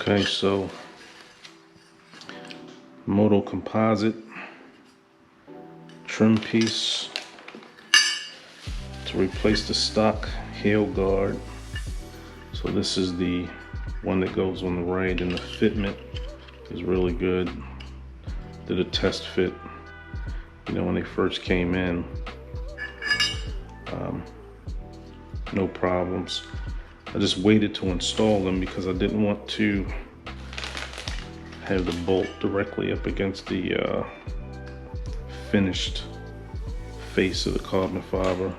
Okay, so MotoComposite trim piece to replace the stock heel guard. So this is the one that goes on the right, and the fitment is really good. Did a test fit, you know, when they first came in. No problems. I just waited to install them because I didn't want to have the bolt directly up against the finished face of the carbon fiber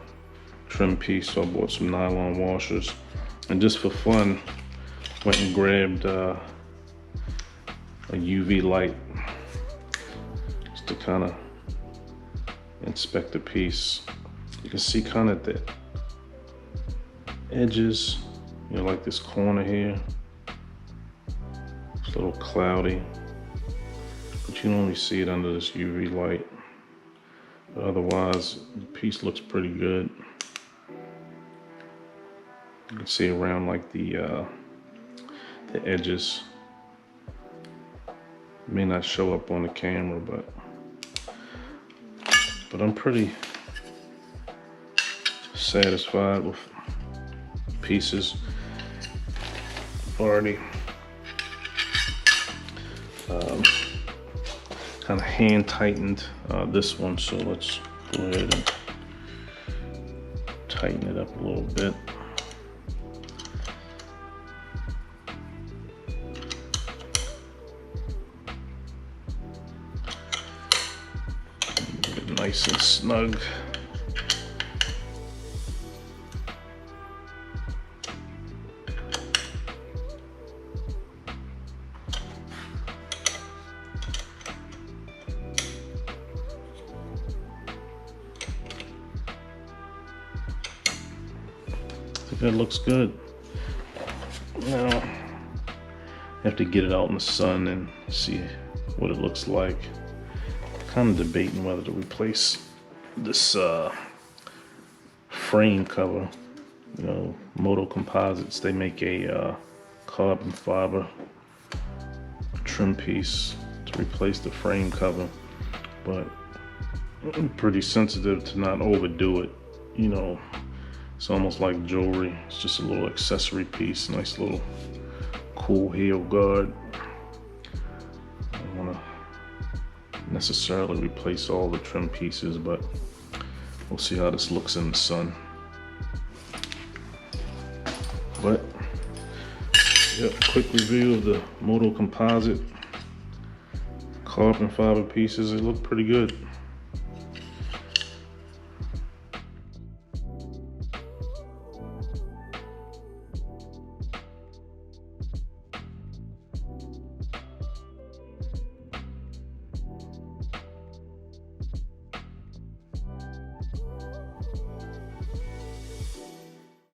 trim piece. So I bought some nylon washers, and just for fun went and grabbed a UV light just to kind of inspect the piece. You can see kind of the edges, you know, like this corner here. It's a little cloudy, but you can only see it under this UV light. But otherwise, the piece looks pretty good. You can see around like the edges. It may not show up on the camera, but I'm pretty satisfied with pieces. Already kind of hand tightened this one, so let's go ahead and tighten it up a little bit. Get it nice and snug. That looks good. Now I have to get it out in the sun and see what it looks like. Kind of debating whether to replace this frame cover. You know, MotoComposites, they make a carbon fiber trim piece to replace the frame cover, but I'm pretty sensitive to not overdo it. You know, it's almost like jewelry. It's just a little accessory piece, nice little cool heel guard. I don't want to necessarily replace all the trim pieces, but we'll see how this looks in the sun. But yeah, quick review of the MotoComposite carbon fiber pieces. They look pretty good.